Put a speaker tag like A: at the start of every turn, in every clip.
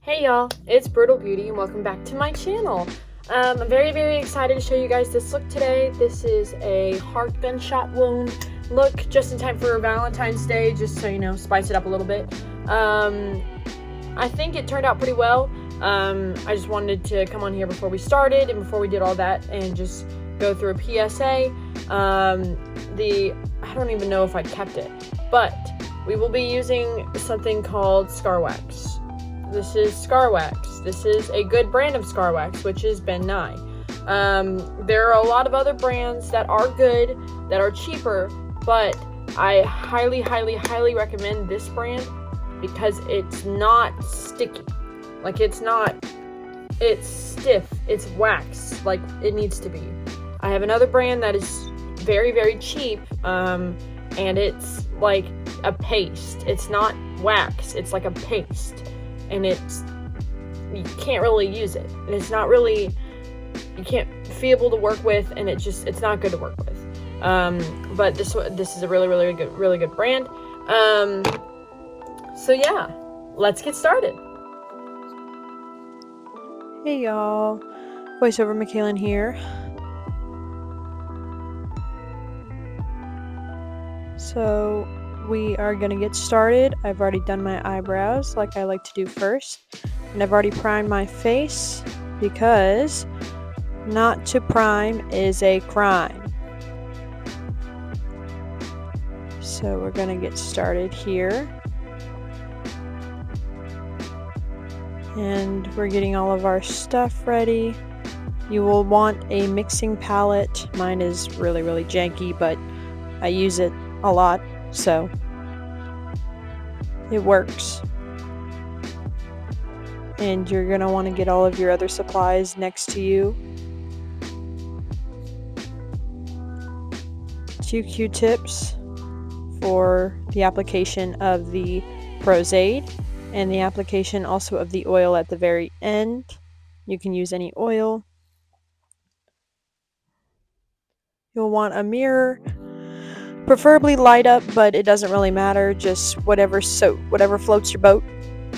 A: Hey y'all, it's Brutal Beauty and welcome back to my channel. I'm very excited to show you guys this look today. This is a heart gunshot wound look just in time for Valentine's Day, just so you know, spice it up a little bit. I think it turned out pretty well. I just wanted to come on here before we started and before we did all that and just go through a PSA. I don't even know if I kept it, but we will be using something called Scar Wax. This is Scar Wax. This is a good brand of Scar Wax, which is Ben Nye. There are a lot of other brands that are good, that are cheaper, but I highly recommend this brand because it's not sticky. Like, it's stiff, it's wax, like it needs to be. I have another brand that is very cheap, and it's like a paste. It's not wax, it's like a paste. And you can't really use it, and it's not really, you can't be able to work with, and it's not good to work with. But this is a really good brand. So yeah, let's get started.
B: Hey y'all, voiceover Michaelan here. So we are going to get started. I've already done my eyebrows like I like to do first, and I've already primed my face because not to prime is a crime. So we're going to get started here, and we're getting all of our stuff ready. You will want a mixing palette. Mine is really janky, but I use it a lot, so it works. And you're going to want to get all of your other supplies next to you. 2 Q-tips for the application of the Prozade and the application also of the oil at the very end. You can use any oil. You'll want a mirror, preferably light up, but it doesn't really matter, just whatever floats your boat.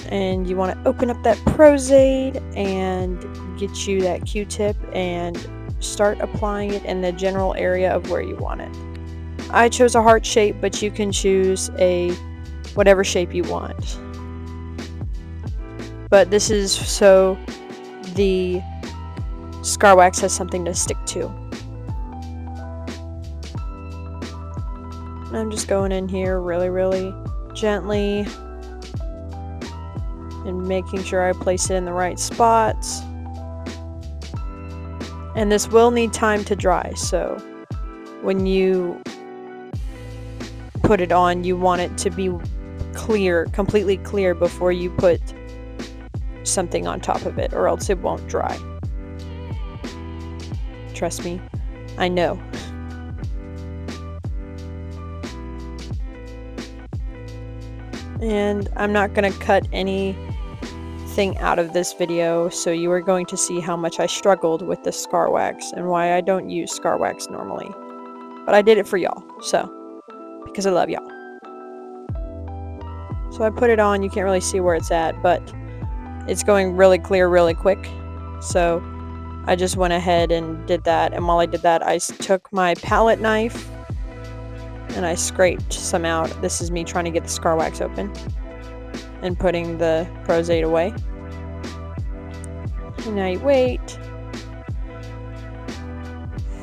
B: And you want to open up that Prozade and get you that Q-tip and start applying it in the general area of where you want it. I chose a heart shape, but you can choose a whatever shape you want. But this is so the Scar Wax has something to stick to. And I'm just going in here really gently and making sure I place it in the right spots. And this will need time to dry, so when you put it on, you want it to be clear, completely clear, before you put something on top of it, or else it won't dry. Trust me, I know. And I'm not going to cut anything out of this video, so you are going to see how much I struggled with the Scar Wax and why I don't use Scar Wax normally. But I did it for y'all, because I love y'all. So I put it on. You can't really see where it's at, but it's going really clear really quick. So I just went ahead and did that, and while I did that, I took my palette knife and I scraped some out. This is me trying to get the Scar Wax open and putting the Prozade away. And now you wait.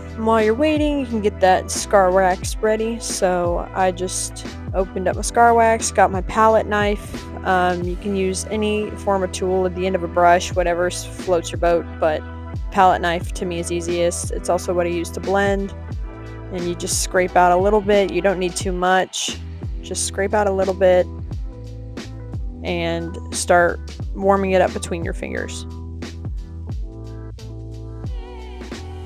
B: And while you're waiting, you can get that Scar Wax ready. So I just opened up my Scar Wax, got my palette knife. You can use any form of tool at the end of a brush, whatever floats your boat, but palette knife to me is easiest. It's also what I use to blend. And you just scrape out a little bit. You don't need too much. Just scrape out a little bit and start warming it up between your fingers.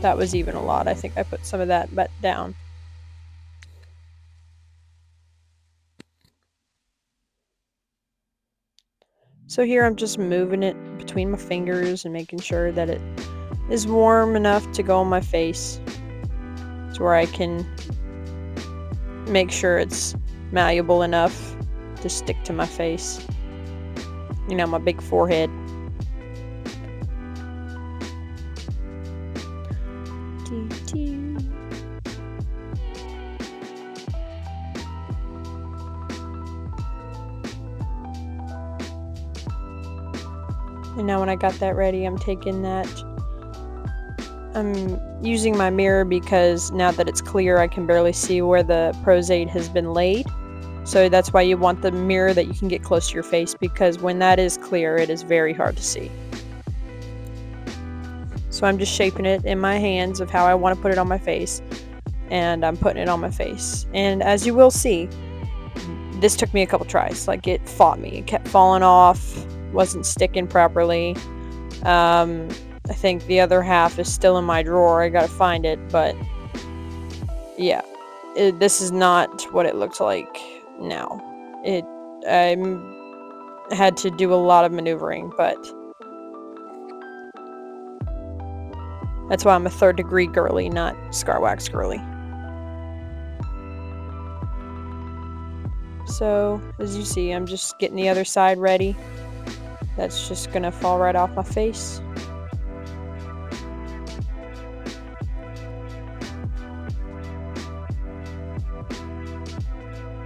B: That was even a lot. I think I put some of that down. So here I'm just moving it between my fingers and making sure that it is warm enough to go on my face, to where I can make sure it's malleable enough to stick to my face. my big forehead. And now when I got that ready, I'm using my mirror because now that it's clear, I can barely see where the Prozade has been laid. So that's why you want the mirror that you can get close to your face, because when that is clear, it is very hard to see. So I'm just shaping it in my hands of how I want to put it on my face, and I'm putting it on my face. And as you will see, this took me a couple tries. Like, it fought me. It kept falling off, wasn't sticking properly. I think the other half is still in my drawer. I gotta find it, but yeah, this is not what it looks like now. I had to do a lot of maneuvering, but that's why I'm a 3rd degree girly, not scar wax girly. So, as you see, I'm just getting the other side ready. That's just gonna fall right off my face.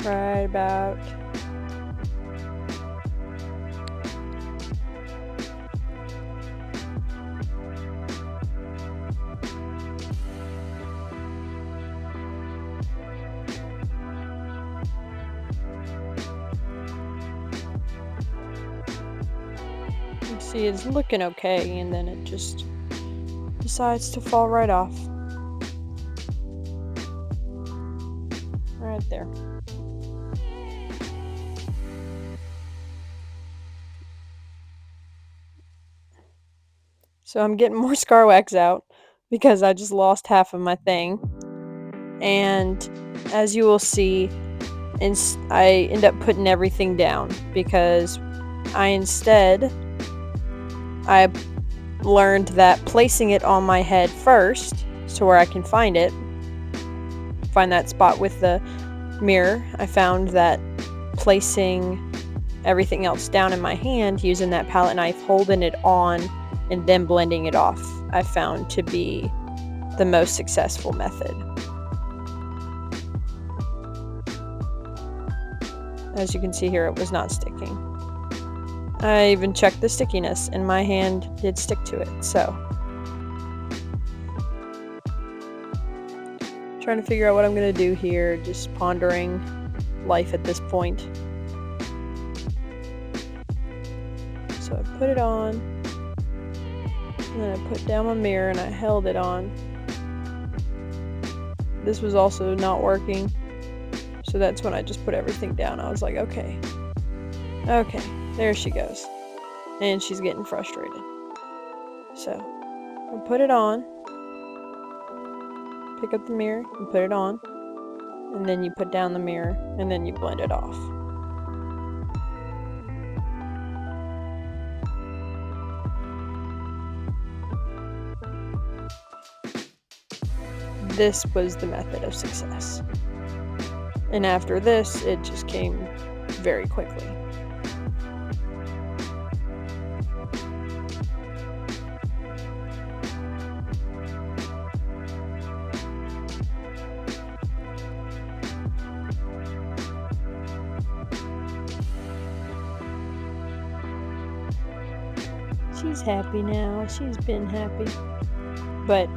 B: Right about. You see, it's looking okay, and then it just decides to fall right off. Right there. So I'm getting more scar wax out because I just lost half of my thing. And as you will see, I end up putting everything down because I learned that placing it on my head first, so where I can find that spot with the mirror, I found that placing everything else down in my hand, using that palette knife, holding it on, and then blending it off, I found to be the most successful method. As you can see here, it was not sticking. I even checked the stickiness, and my hand did stick to it, so. Trying to figure out what I'm going to do here, just pondering life at this point. So I put it on, and then I put down my mirror and I held it on. This was also not working, so that's when I just put everything down. I was like, okay, there she goes. And she's getting frustrated. So I put it on, pick up the mirror and put it on, and then you put down the mirror and then you blend it off. This was the method of success. And after this, it just came very quickly. She's happy now. She's been happy. But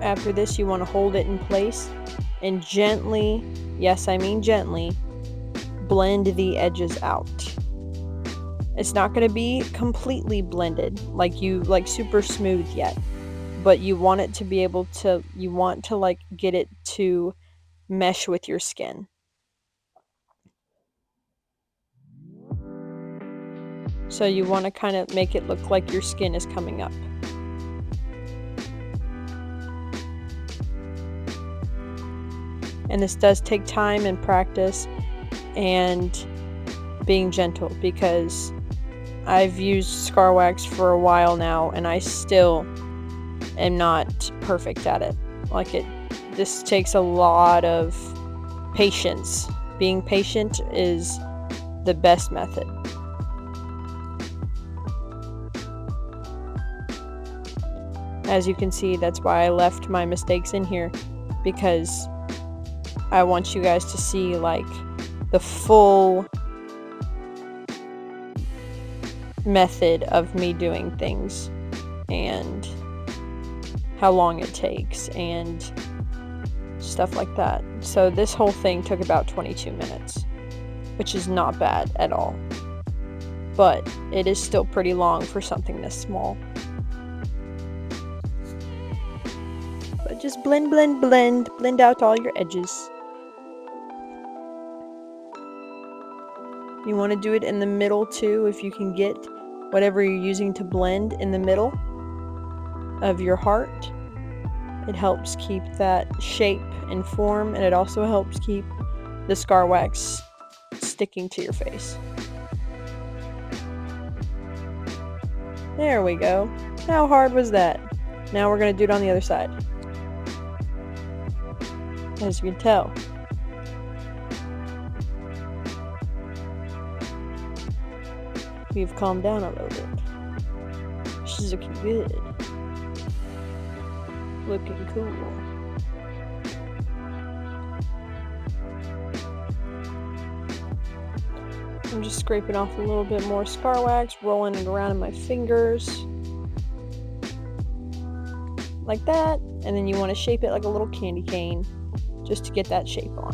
B: after this, you want to hold it in place and gently, yes, I mean gently, blend the edges out. It's not going to be completely blended, like super smooth yet, but you want it to be able to, you want to like get it to mesh with your skin. So you want to kind of make it look like your skin is coming up. And this does take time and practice and being gentle, because I've used scar wax for a while now and I still am not perfect at it. This takes a lot of patience. Being patient is the best method. As you can see, that's why I left my mistakes in here, because I want you guys to see like the full method of me doing things and how long it takes and stuff like that. So this whole thing took about 22 minutes, which is not bad at all, but it is still pretty long for something this small. But just blend out all your edges. You want to do it in the middle too, if you can get whatever you're using to blend in the middle of your heart. It helps keep that shape and form, and it also helps keep the scar wax sticking to your face. There we go. How hard was that? Now we're going to do it on the other side. As you can tell. We've calmed down a little bit. She's looking good. Looking cool. I'm just scraping off a little bit more scar wax, rolling it around in my fingers. Like that. And then you want to shape it like a little candy cane, just to get that shape on.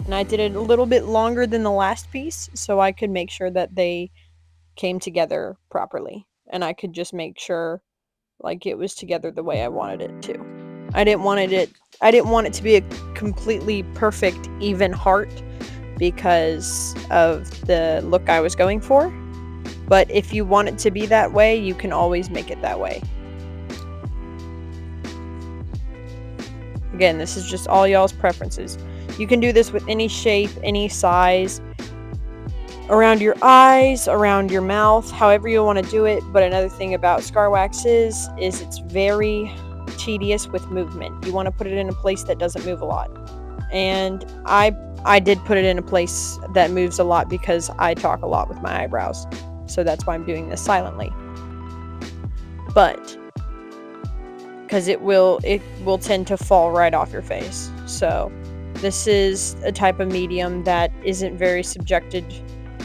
B: And I did it a little bit longer than the last piece, so I could make sure that they came together properly. And I could just make sure like it was together the way I wanted it to. I didn't want it to be a completely perfect, even heart because of the look I was going for. But if you want it to be that way, you can always make it that way. Again, this is just all y'all's preferences. You can do this with any shape, any size, around your eyes, around your mouth, however you want to do it. But another thing about scar wax is it's very tedious with movement. You want to put it in a place that doesn't move a lot. And I did put it in a place that moves a lot because I talk a lot with my eyebrows. So that's why I'm doing this silently. But because it will tend to fall right off your face. So this is a type of medium that isn't very subjected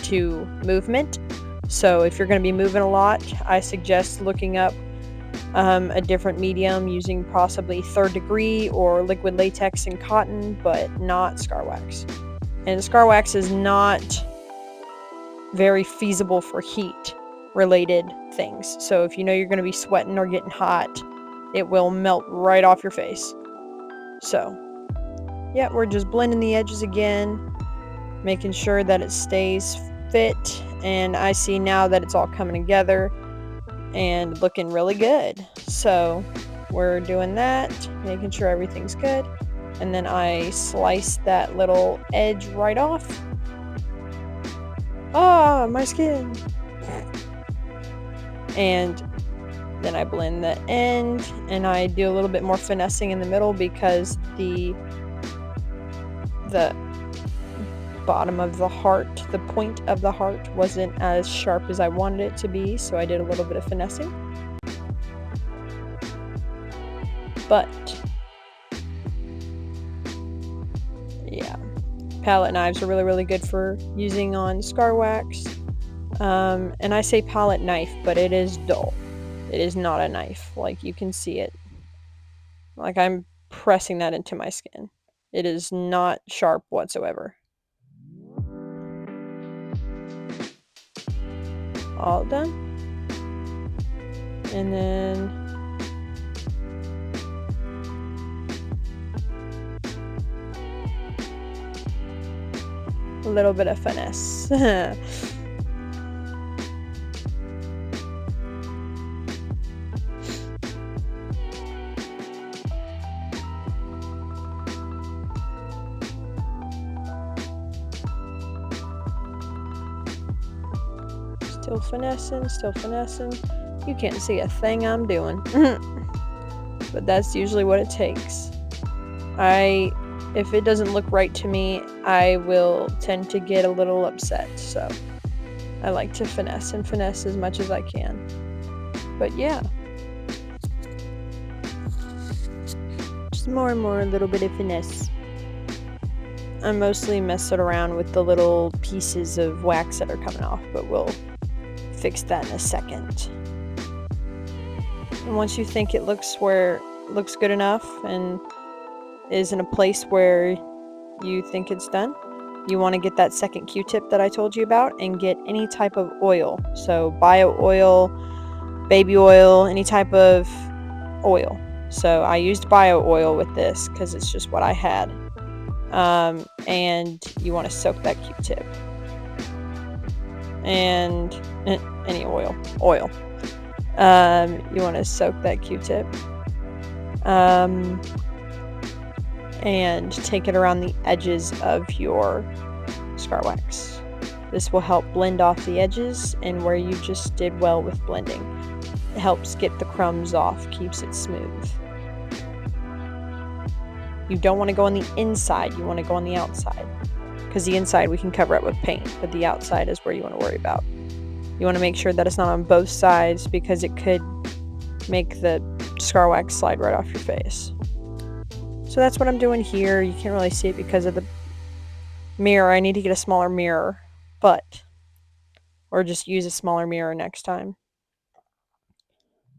B: to movement. So if you're going to be moving a lot, I suggest looking up a different medium using possibly 3rd degree or liquid latex and cotton, but not scar wax. And scar wax is not very feasible for heat related things. So if you know you're going to be sweating or getting hot, it will melt right off your face. So yeah, we're just blending the edges again, making sure that it stays fit. And I see now that it's all coming together and looking really good. So we're doing that, making sure everything's good. And then I slice that little edge right off. Ah, my skin. And then I blend the end, and I do a little bit more finessing in the middle because the bottom of the heart, the point of the heart wasn't as sharp as I wanted it to be, so I did a little bit of finessing. But yeah, palette knives are really, really good for using on scar wax. And I say palette knife, but it is dull. It is not a knife. Like, you can see it. Like, I'm pressing that into my skin. It is not sharp whatsoever. All done. And then a little bit of finesse. Still finessing. You can't see a thing I'm doing. But that's usually what it takes. If it doesn't look right to me, I will tend to get a little upset. So I like to finesse as much as I can. But yeah. Just more and more, a little bit of finesse. I'm mostly messing around with the little pieces of wax that are coming off, but we'll fix that in a second. And once you think it looks good enough and is in a place where you think it's done, you want to get that second Q-tip that I told you about and get any type of oil. So bio oil, baby oil, any type of oil. So I used bio oil with this because it's just what I had. And you want to soak that Q-tip. And any oil. You want to soak that Q-tip. And take it around the edges of your scar wax. This will help blend off the edges and where you just did well with blending. It helps get the crumbs off, keeps it smooth. You don't want to go on the inside, you want to go on the outside. Because the inside we can cover up with paint, but the outside is where you want to worry about. You want to make sure that it's not on both sides because it could make the scar wax slide right off your face. So that's what I'm doing here. You can't really see it because of the mirror. I need to get a smaller mirror, or just use a smaller mirror next time.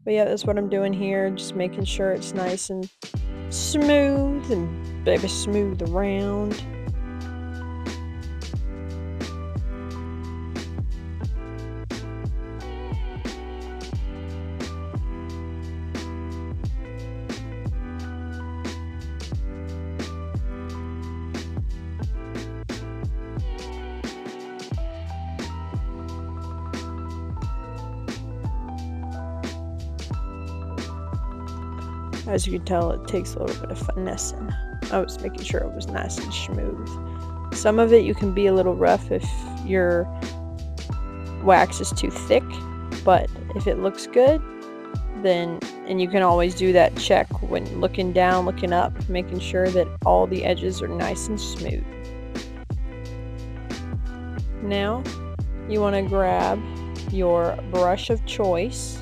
B: But yeah, that's what I'm doing here. Just making sure it's nice and smooth and baby smooth around. As you can tell, it takes a little bit of finessing. I was making sure it was nice and smooth. Some of it you can be a little rough if your wax is too thick, but if it looks good, then, and you can always do that check when looking down, looking up, making sure that all the edges are nice and smooth. Now, you want to grab your brush of choice.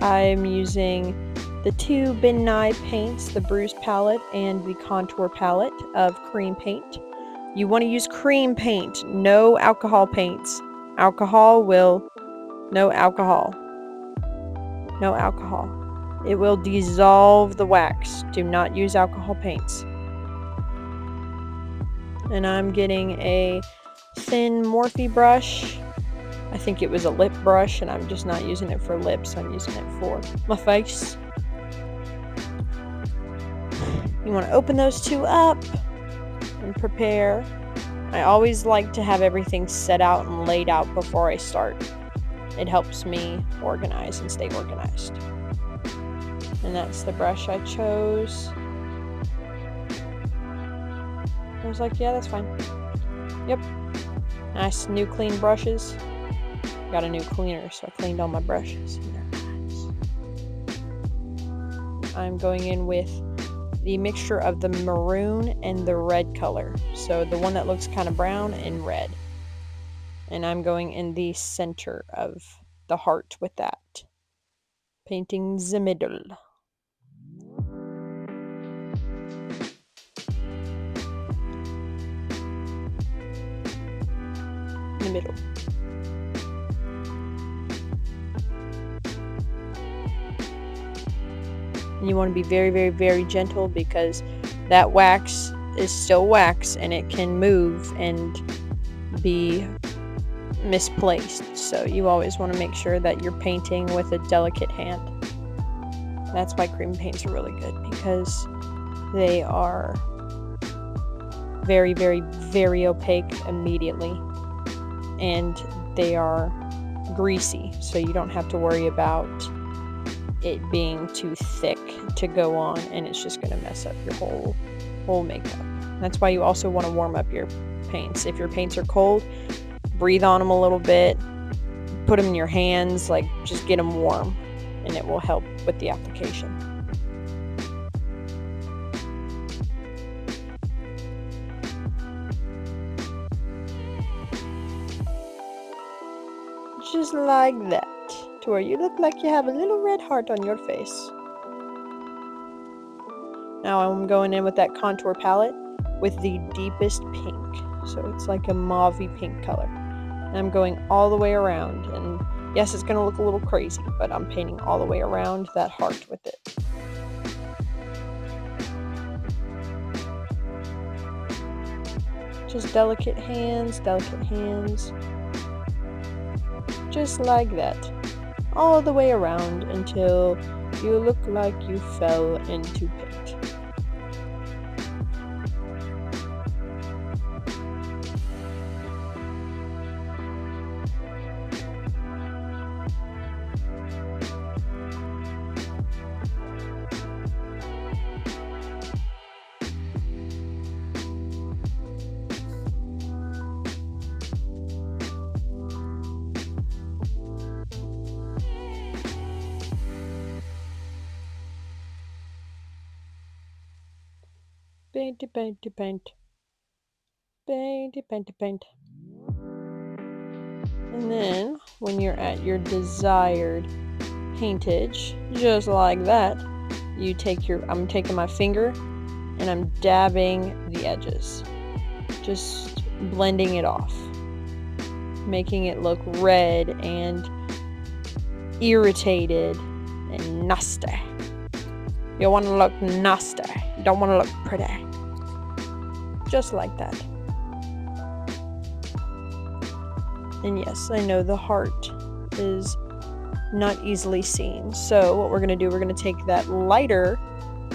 B: I'm using the two Ben Nye paints, the Bruise palette and the Contour palette of cream paint. You want to use cream paint, no alcohol paints. No alcohol. No alcohol. It will dissolve the wax. Do not use alcohol paints. And I'm getting a thin Morphe brush. I think it was a lip brush, and I'm just not using it for lips. I'm using it for my face. You want to open those two up and prepare. I always like to have everything set out and laid out before I start. It helps me organize and stay organized. And that's the brush I chose. I was like, yeah, that's fine. Yep. Nice new clean brushes. Got a new cleaner, so I cleaned all my brushes. And they're nice. I'm going in with the mixture of the maroon and the red color. So the one that looks kind of brown and red. And I'm going in the center of the heart with that. Painting the middle. The middle. And you want to be very, very, very gentle because that wax is still wax and it can move and be misplaced. So you always want to make sure that you're painting with a delicate hand. That's why cream paints are really good, because they are very, very, very opaque immediately. And they are greasy, so you don't have to worry about it being too thick to go on, and it's just going to mess up your whole makeup. That's why you also want to warm up your paints. If your paints are cold, breathe on them a little bit, put them in your hands, like just get them warm, and it will help with the application. Just like that. to where you look like you have a little red heart on your face. Now I'm going in with that contour palette with the deepest pink. So it's like a mauvey pink color. And I'm going all the way around. And yes, it's going to look a little crazy, but I'm painting all the way around that heart with it. Just delicate hands, just like that, all the way around until you look like you fell into paint. Paint. And then, when you're at your desired paintage, just like that, I'm taking my finger and I'm dabbing the edges. Just blending it off. Making it look red and irritated and nasty. You want to look nasty. You don't want to look pretty. Just like that. And yes, I know the heart is not easily seen. So what we're going to do, we're going to take that lighter,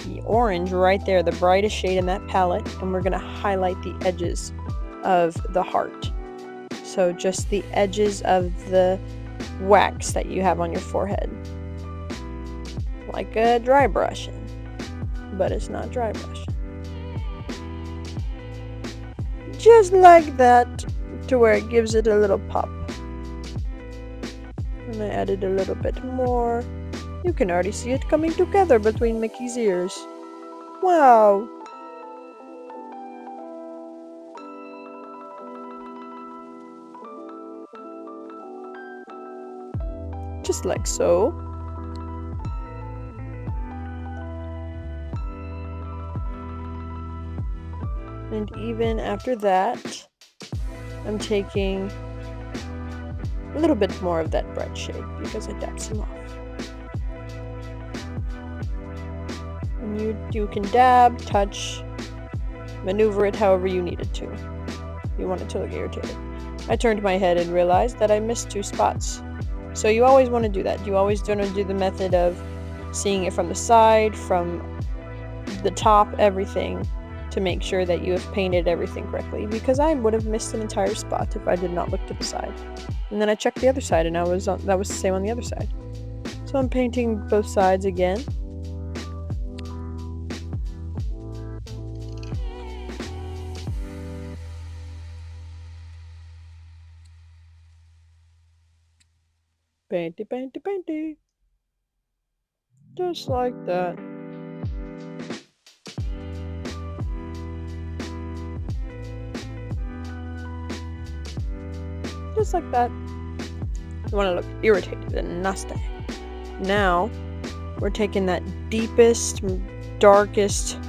B: the orange right there, the brightest shade in that palette, and we're going to highlight the edges of the heart. So just the edges of the wax that you have on your forehead. Like a dry brushing, but it's not dry brushing. Just like that, to where it gives it a little pop. And I added a little bit more. You can already see it coming together between Mickey's ears. Wow! Just like so. And even after that, I'm taking a little bit more of that bright shade because I dabbed some off. And you can dab, touch, maneuver it however you need it to. You want it to look irritated. I turned my head and realized that I missed 2 spots. So you always want to do that. You always want to do the method of seeing it from the side, from the top, everything, to make sure that you have painted everything correctly, because I would have missed an entire spot if I did not look to the side. And then I checked the other side, and that was the same on the other side. So I'm painting both sides again. Painty. Just like that. Just like that. You want to look irritated and nasty. Now, we're taking that deepest, darkest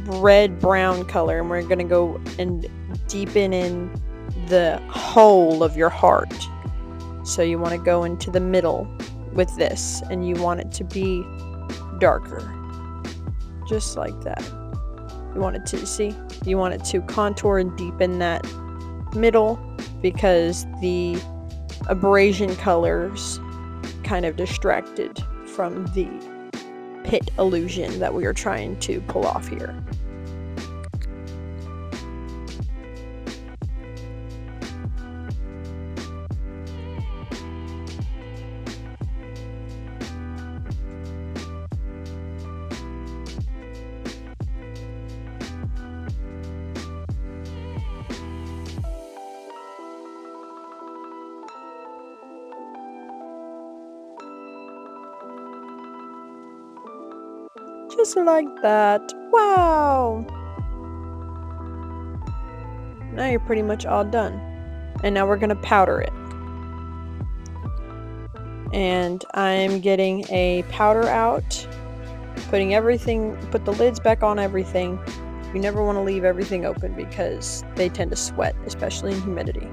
B: red-brown color, and we're going to go and deepen in the whole of your heart. So you want to go into the middle with this, and you want it to be darker. Just like that. You want it to contour and deepen that middle, because the abrasion colors kind of distracted from the pit illusion that we are trying to pull off here. Just like that. Wow! Now you're pretty much all done. And now we're going to powder it. And I'm getting a powder out, put the lids back on everything. You never want to leave everything open because they tend to sweat, especially in humidity.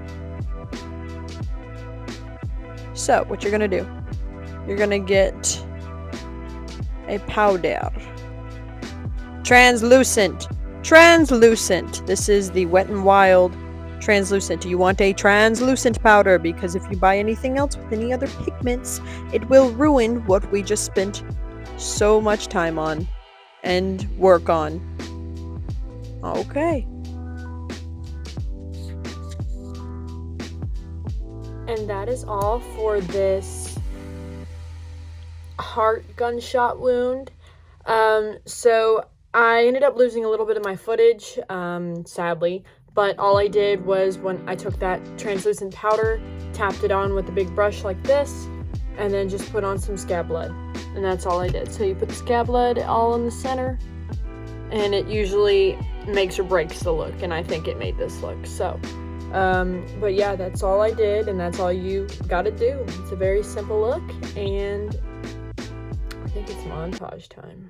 B: So what you're going to do, you're going to get a powder. Translucent. This is the Wet n Wild translucent. You want a translucent powder because if you buy anything else with any other pigments, it will ruin what we just spent so much time on and work on. Okay.
A: And that is all for this heart gunshot wound. So I ended up losing a little bit of my footage, sadly. But all I did was when I took that translucent powder, tapped it on with a big brush like this, and then just put on some scab blood. And that's all I did. So you put the scab blood all in the center, and it usually makes or breaks the look, and I think it made this look. So, but yeah, that's all I did, and that's all you gotta do. It's a very simple look, and I think it's montage time.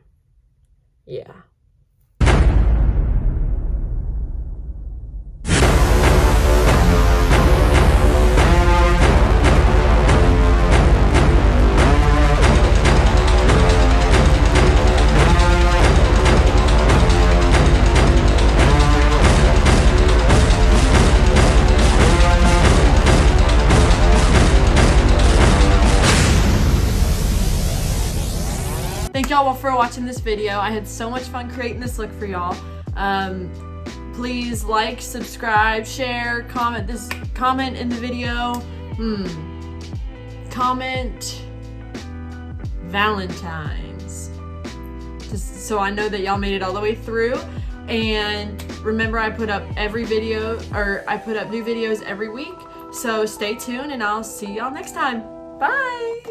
A: Yeah. Thank y'all for watching this video. I had so much fun creating this look for y'all. Please like, subscribe, share, comment in the video. Comment Valentine's. Just so I know that y'all made it all the way through. And remember, I put up new videos every week. So stay tuned and I'll see y'all next time. Bye!